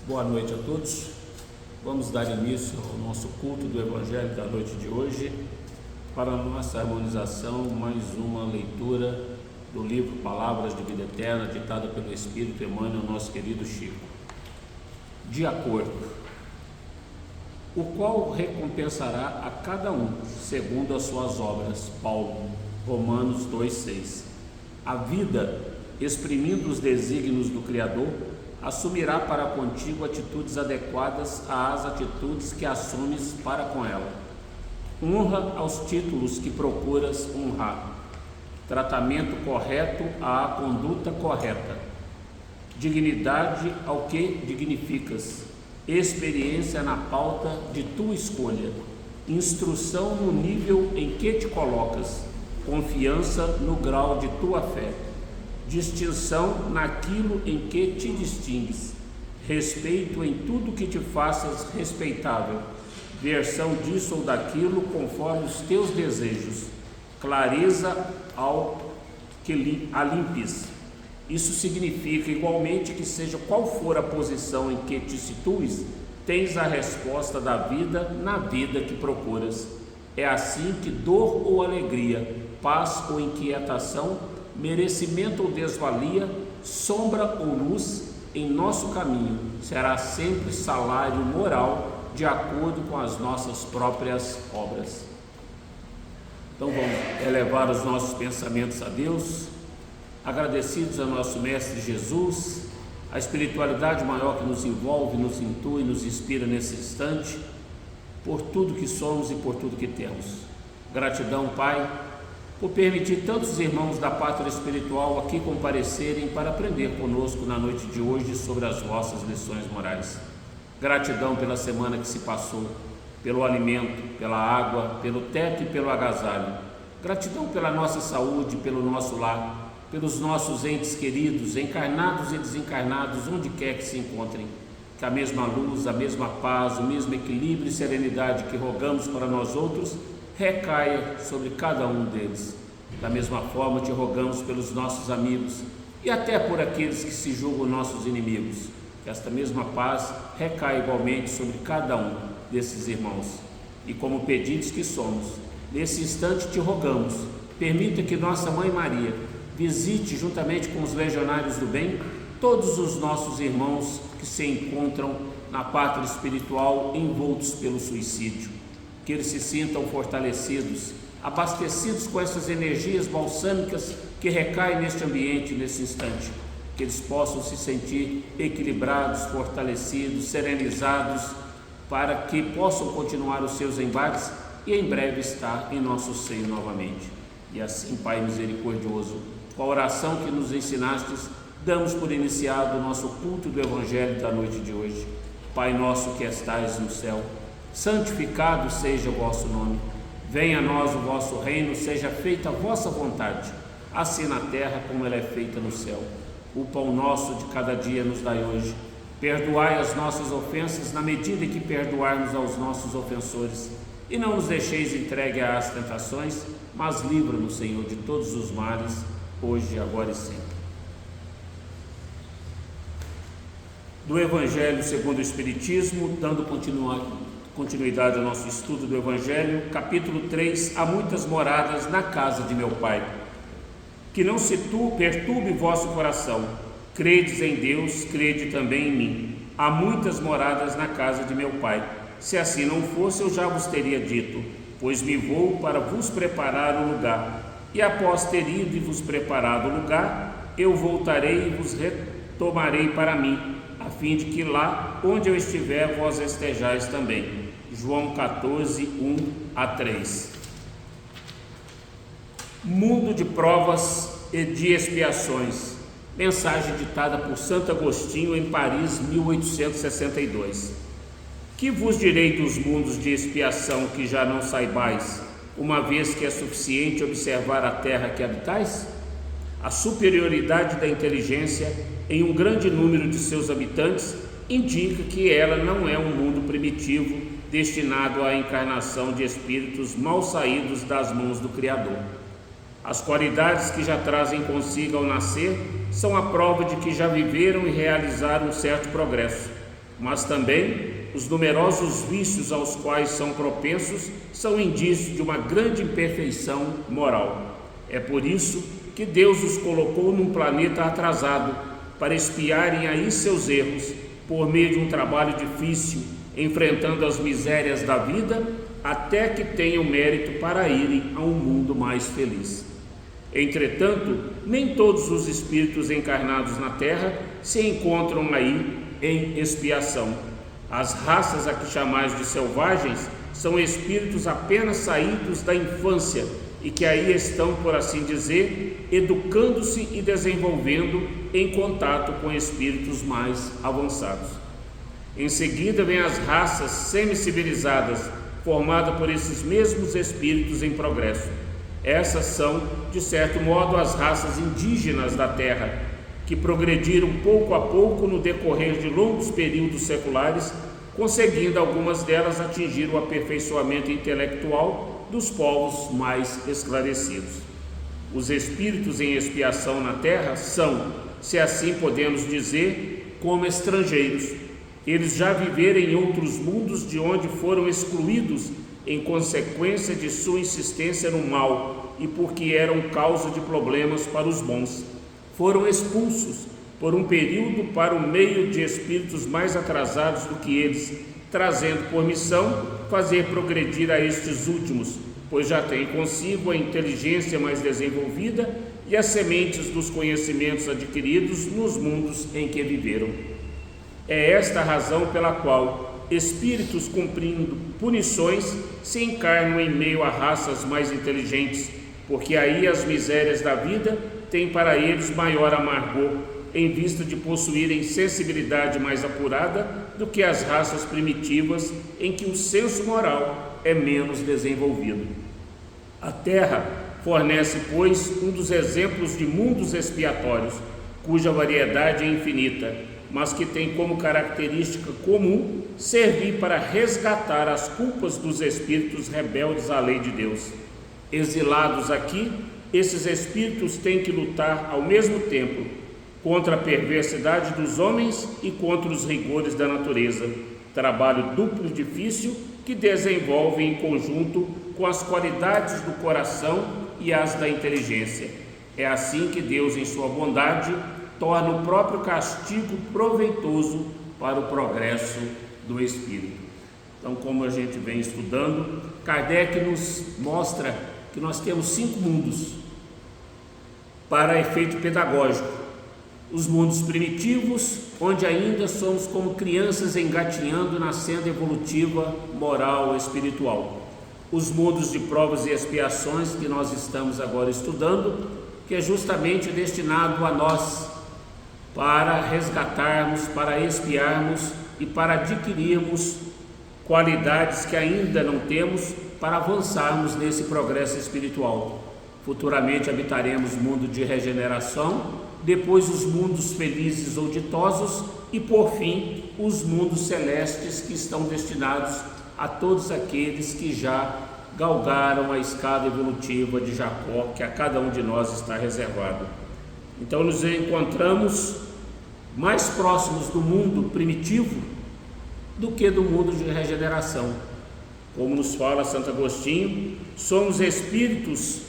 Boa noite a todos. Vamos dar início ao nosso culto do Evangelho da noite de hoje. Para a nossa harmonização, mais uma leitura do livro Palavras de Vida Eterna, ditada pelo Espírito Emmanuel, nosso querido Chico. De acordo, o qual recompensará a cada um segundo as suas obras. Paulo, Romanos 2,6. A vida, exprimindo os desígnios do Criador, assumirá para contigo atitudes adequadas às atitudes que assumes para com ela. Honra aos títulos que procuras honrar. Tratamento correto à conduta correta. Dignidade ao que dignificas. Experiência na pauta de tua escolha. Instrução no nível em que te colocas. Confiança no grau de tua fé. Distinção naquilo em que te distingues, respeito em tudo que te faças respeitável, versão disso ou daquilo conforme os teus desejos, clareza ao que a limpes. Isso significa igualmente que seja qual for a posição em que te situes, tens a resposta da vida na vida que procuras. É assim que dor ou alegria, paz ou inquietação, merecimento ou desvalia, sombra ou luz em nosso caminho será sempre salário moral de acordo com as nossas próprias obras. Então vamos elevar os nossos pensamentos a Deus, agradecidos ao nosso Mestre Jesus, a espiritualidade maior que nos envolve, nos intui, nos inspira nesse instante, por tudo que somos e por tudo que temos. Gratidão, Pai, por permitir tantos irmãos da pátria espiritual aqui comparecerem para aprender conosco na noite de hoje sobre as vossas lições morais. Gratidão pela semana que se passou, pelo alimento, pela água, pelo teto e pelo agasalho. Gratidão pela nossa saúde, pelo nosso lar, pelos nossos entes queridos, encarnados e desencarnados, onde quer que se encontrem. Que a mesma luz, a mesma paz, o mesmo equilíbrio e serenidade que rogamos para nós outros recaia sobre cada um deles. Da mesma forma te rogamos pelos nossos amigos e até por aqueles que se julgam nossos inimigos, que esta mesma paz recaia igualmente sobre cada um desses irmãos. E como pedidos que somos, nesse instante te rogamos, permita que nossa Mãe Maria visite juntamente com os legionários do bem todos os nossos irmãos que se encontram na pátria espiritual envoltos pelo suicídio. Que eles se sintam fortalecidos, abastecidos com essas energias balsâmicas que recaem neste ambiente, nesse instante. Que eles possam se sentir equilibrados, fortalecidos, serenizados, para que possam continuar os seus embates e em breve estar em nosso seio novamente. E assim, Pai misericordioso, com a oração que nos ensinastes, damos por iniciado o nosso culto do Evangelho da noite de hoje. Pai nosso que estais no céu, santificado seja o vosso nome. Venha a nós o vosso reino, seja feita a vossa vontade, assim na terra como ela é feita no céu. O pão nosso de cada dia nos dai hoje. Perdoai as nossas ofensas na medida em que perdoarmos aos nossos ofensores. E não nos deixeis entregue às tentações, mas livra-nos, Senhor, de todos os males, hoje, agora e sempre. Do Evangelho segundo o Espiritismo, dando continuidade ao nosso estudo do Evangelho, capítulo 3, há muitas moradas na casa de meu Pai. Que não se perturbe vosso coração, credes em Deus, crede também em mim. Há muitas moradas na casa de meu Pai. Se assim não fosse, eu já vos teria dito, pois me vou para vos preparar o lugar. E após ter ido e vos preparado o lugar, eu voltarei e vos retomarei para mim, a fim de que lá onde eu estiver, vós estejais também. João 14, 1 a 3. Mundo de provas e de expiações. Mensagem ditada por Santo Agostinho em Paris, 1862. Que vos direi dos mundos de expiação que já não saibais, uma vez que é suficiente observar a terra que habitais? A superioridade da inteligência em um grande número de seus habitantes indica que ela não é um mundo primitivo destinado à encarnação de espíritos mal saídos das mãos do Criador. As qualidades que já trazem consigo ao nascer são a prova de que já viveram e realizaram um certo progresso. mas também os numerosos vícios aos quais são propensos são indícios de uma grande imperfeição moral. É por isso que Deus os colocou num planeta atrasado, para expiarem aí seus erros, por meio de um trabalho difícil, enfrentando as misérias da vida, até que tenham mérito para irem a um mundo mais feliz. Entretanto, nem todos os espíritos encarnados na Terra se encontram aí em expiação. As raças a que chamais de selvagens são espíritos apenas saídos da infância e que aí estão, por assim dizer, educando-se e desenvolvendo em contato com espíritos mais avançados. Em seguida vêm as raças semi-civilizadas, formadas por esses mesmos espíritos em progresso. Essas são, de certo modo, as raças indígenas da Terra, que progrediram pouco a pouco no decorrer de longos períodos seculares, conseguindo algumas delas atingir o aperfeiçoamento intelectual dos povos mais esclarecidos. Os espíritos em expiação na Terra são, se assim podemos dizer, como estrangeiros. Eles já viveram em outros mundos de onde foram excluídos em consequência de sua insistência no mal e porque eram causa de problemas para os bons. Foram expulsos por um período para o meio de espíritos mais atrasados do que eles, trazendo por missão fazer progredir a estes últimos, pois já têm consigo a inteligência mais desenvolvida e as sementes dos conhecimentos adquiridos nos mundos em que viveram. É esta a razão pela qual espíritos cumprindo punições se encarnam em meio a raças mais inteligentes, porque aí as misérias da vida têm para eles maior amargor, em vista de possuírem sensibilidade mais apurada do que as raças primitivas, em que o senso moral é menos desenvolvido. A Terra fornece, pois, um dos exemplos de mundos expiatórios, cuja variedade é infinita, mas que tem como característica comum servir para resgatar as culpas dos espíritos rebeldes à lei de Deus. Exilados aqui, esses espíritos têm que lutar ao mesmo tempo contra a perversidade dos homens e contra os rigores da natureza, trabalho duplo e difícil que desenvolvem em conjunto com as qualidades do coração e as da inteligência. É assim que Deus, em sua bondade, torna o próprio castigo proveitoso para o progresso do espírito. Então, como a gente vem estudando, Kardec nos mostra que nós temos 5 mundos para efeito pedagógico. Os mundos primitivos, onde ainda somos como crianças engatinhando na senda evolutiva, moral, espiritual. Os mundos de provas e expiações que nós estamos agora estudando, que é justamente destinado a nós, para resgatarmos, para expiarmos e para adquirirmos qualidades que ainda não temos, para avançarmos nesse progresso espiritual. Futuramente habitaremos o mundo de regeneração, depois os mundos felizes ou ditosos e, por fim, os mundos celestes, que estão destinados a todos aqueles que já galgaram a escada evolutiva de Jacó, que a cada um de nós está reservado. Então nos encontramos mais próximos do mundo primitivo do que do mundo de regeneração. Como nos fala Santo Agostinho, somos espíritos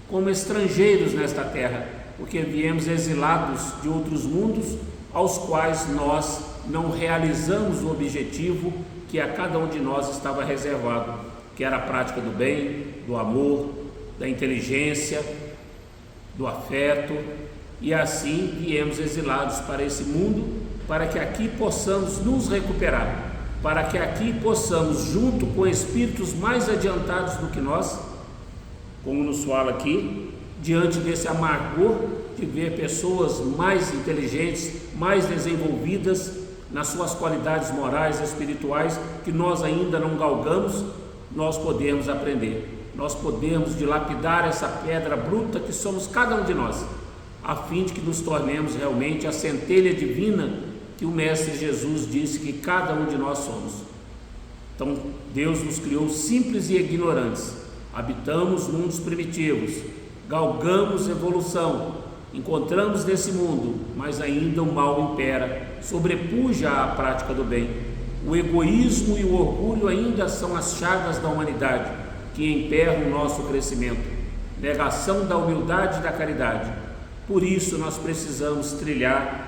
como estrangeiros nesta terra, porque viemos exilados de outros mundos aos quais nós não realizamos o objetivo que a cada um de nós estava reservado, que era a prática do bem, do amor, da inteligência, do afeto, e assim viemos exilados para esse mundo, para que aqui possamos nos recuperar, para que aqui possamos, junto com espíritos mais adiantados do que nós, como nos fala aqui, diante desse amargor de ver pessoas mais inteligentes, mais desenvolvidas nas suas qualidades morais e espirituais, que nós ainda não galgamos, nós podemos aprender, nós podemos dilapidar essa pedra bruta que somos cada um de nós, a fim de que nos tornemos realmente a centelha divina que o Mestre Jesus disse que cada um de nós somos. Então Deus nos criou simples e ignorantes, habitamos mundos primitivos, galgamos evolução, encontramos nesse mundo, mas ainda o mal impera, sobrepuja a prática do bem. O egoísmo e o orgulho ainda são as chagas da humanidade que emperram o nosso crescimento. Negação da humildade e da caridade. Por isso nós precisamos trilhar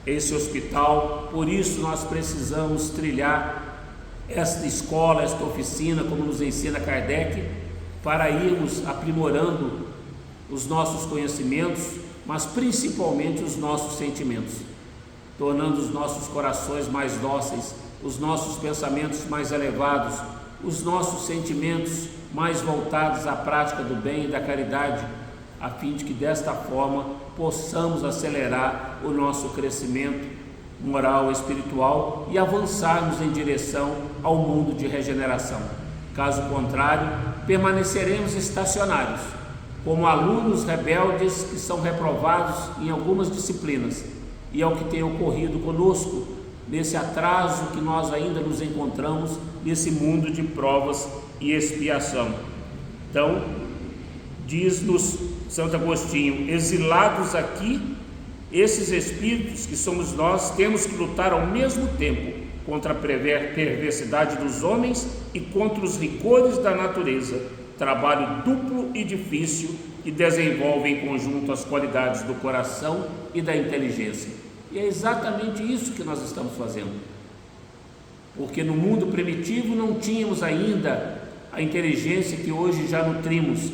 esse hospital, por isso nós precisamos trilhar esta escola, esta oficina, como nos ensina Kardec, para irmos aprimorando os nossos conhecimentos, mas principalmente os nossos sentimentos, tornando os nossos corações mais dóceis, os nossos pensamentos mais elevados, os nossos sentimentos mais voltados à prática do bem e da caridade, a fim de que desta forma possamos acelerar o nosso crescimento moral e espiritual e avançarmos em direção ao mundo de regeneração. Caso contrário, permaneceremos estacionários, como alunos rebeldes que são reprovados em algumas disciplinas, e é o que tem ocorrido conosco nesse atraso que nós ainda nos encontramos nesse mundo de provas e expiação. Então, diz-nos Santo Agostinho: exilados aqui, esses espíritos que somos nós, temos que lutar ao mesmo tempo contra a perversidade dos homens e contra os rigores da natureza, trabalho duplo e difícil que desenvolve em conjunto as qualidades do coração e da inteligência. E é exatamente isso que nós estamos fazendo, porque no mundo primitivo não tínhamos ainda a inteligência que hoje já nutrimos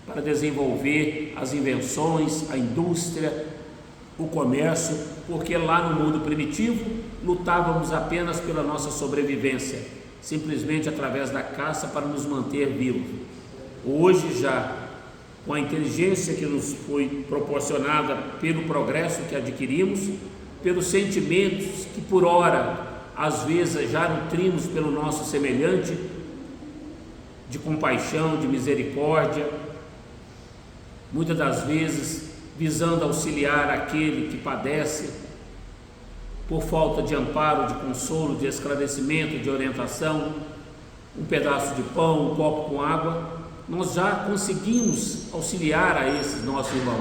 para desenvolver as invenções, a indústria, o comércio, porque lá no mundo primitivo lutávamos apenas pela nossa sobrevivência, simplesmente através da caça para nos manter vivos. Hoje já, com a inteligência que nos foi proporcionada pelo progresso que adquirimos, pelos sentimentos que por ora, às vezes, já nutrimos pelo nosso semelhante, de compaixão, de misericórdia, muitas das vezes visando auxiliar aquele que padece por falta de amparo, de consolo, de esclarecimento, de orientação, um pedaço de pão, um copo com água, nós já conseguimos auxiliar a esse nosso irmão,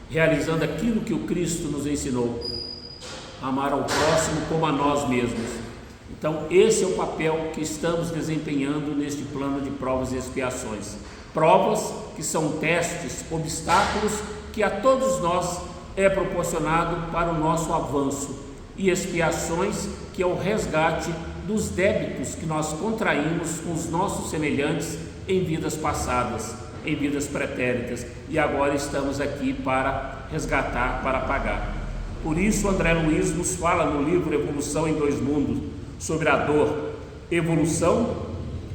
realizando aquilo que o Cristo nos ensinou: amar ao próximo como a nós mesmos. Então esse é o papel que estamos desempenhando neste plano de provas e expiações. Provas que são testes, obstáculos que a todos nós é proporcionado para o nosso avanço, e expiações que é o resgate dos débitos que nós contraímos com os nossos semelhantes em vidas passadas, em vidas pretéritas, e agora estamos aqui para resgatar, para pagar. Por isso André Luiz nos fala no livro Evolução em Dois Mundos sobre a dor evolução,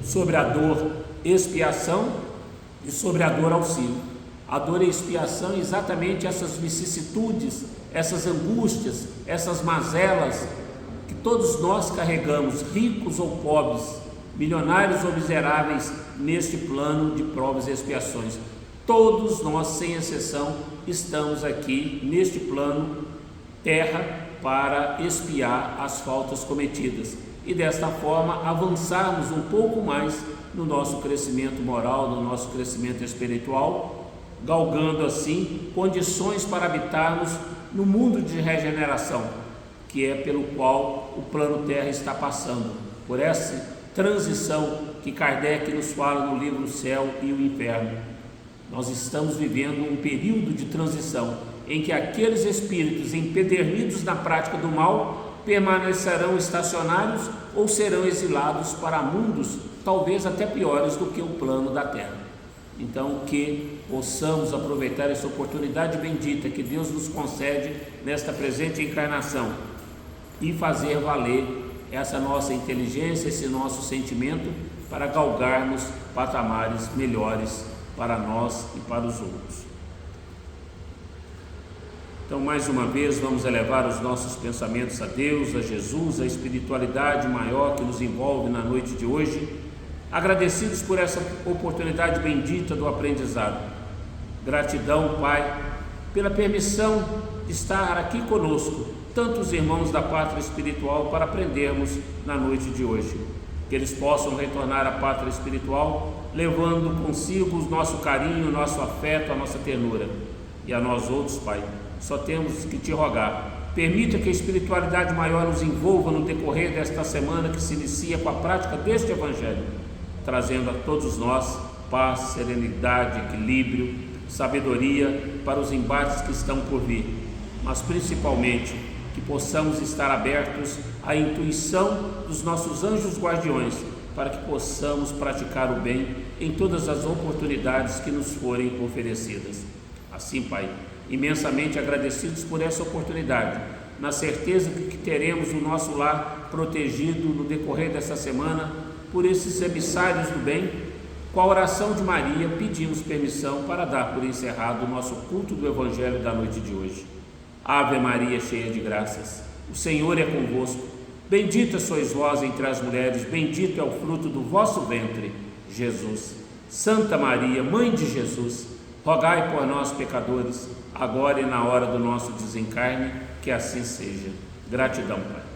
sobre a dor expiação e sobre a dor auxílio. A dor e a expiação, exatamente essas vicissitudes, essas angústias, essas mazelas que todos nós carregamos, ricos ou pobres, milionários ou miseráveis, neste plano de provas e expiações. Todos nós, sem exceção, estamos aqui neste plano terra para expiar as faltas cometidas e desta forma avançarmos um pouco mais no nosso crescimento moral, no nosso crescimento espiritual, galgando assim condições para habitarmos no mundo de regeneração, que é pelo qual o plano Terra está passando, por essa transição que Kardec nos fala no livro O Céu e o Inferno. Nós estamos vivendo um período de transição em que aqueles espíritos empedernidos na prática do mal permanecerão estacionários ou serão exilados para mundos talvez até piores do que o plano da Terra. Então, que possamos aproveitar essa oportunidade bendita que Deus nos concede nesta presente encarnação e fazer valer essa nossa inteligência, esse nosso sentimento para galgarmos patamares melhores para nós e para os outros. Então, mais uma vez, vamos elevar os nossos pensamentos a Deus, a Jesus, a espiritualidade maior que nos envolve na noite de hoje, agradecidos por essa oportunidade bendita do aprendizado. Gratidão, Pai, pela permissão de estar aqui conosco, tantos irmãos da pátria espiritual, para aprendermos na noite de hoje. Que eles possam retornar à pátria espiritual, levando consigo o nosso carinho, o nosso afeto, a nossa ternura. E a nós outros, Pai, só temos que te rogar permita que a espiritualidade maior nos envolva no decorrer desta semana que se inicia com a prática deste Evangelho, trazendo a todos nós paz, serenidade, equilíbrio, sabedoria para os embates que estão por vir, mas principalmente que possamos estar abertos à intuição dos nossos anjos guardiões, para que possamos praticar o bem em todas as oportunidades que nos forem oferecidas. Assim, Pai, imensamente agradecidos por essa oportunidade, na certeza que teremos o nosso lar protegido no decorrer dessa semana por esses emissários do bem, com a oração de Maria pedimos permissão para dar por encerrado o nosso culto do Evangelho da noite de hoje. Ave Maria, cheia de graças, o Senhor é convosco. Bendita sois vós entre as mulheres, bendito é o fruto do vosso ventre, Jesus. Santa Maria, Mãe de Jesus, rogai por nós, pecadores, agora e na hora do nosso desencarne, que assim seja. Gratidão, Pai.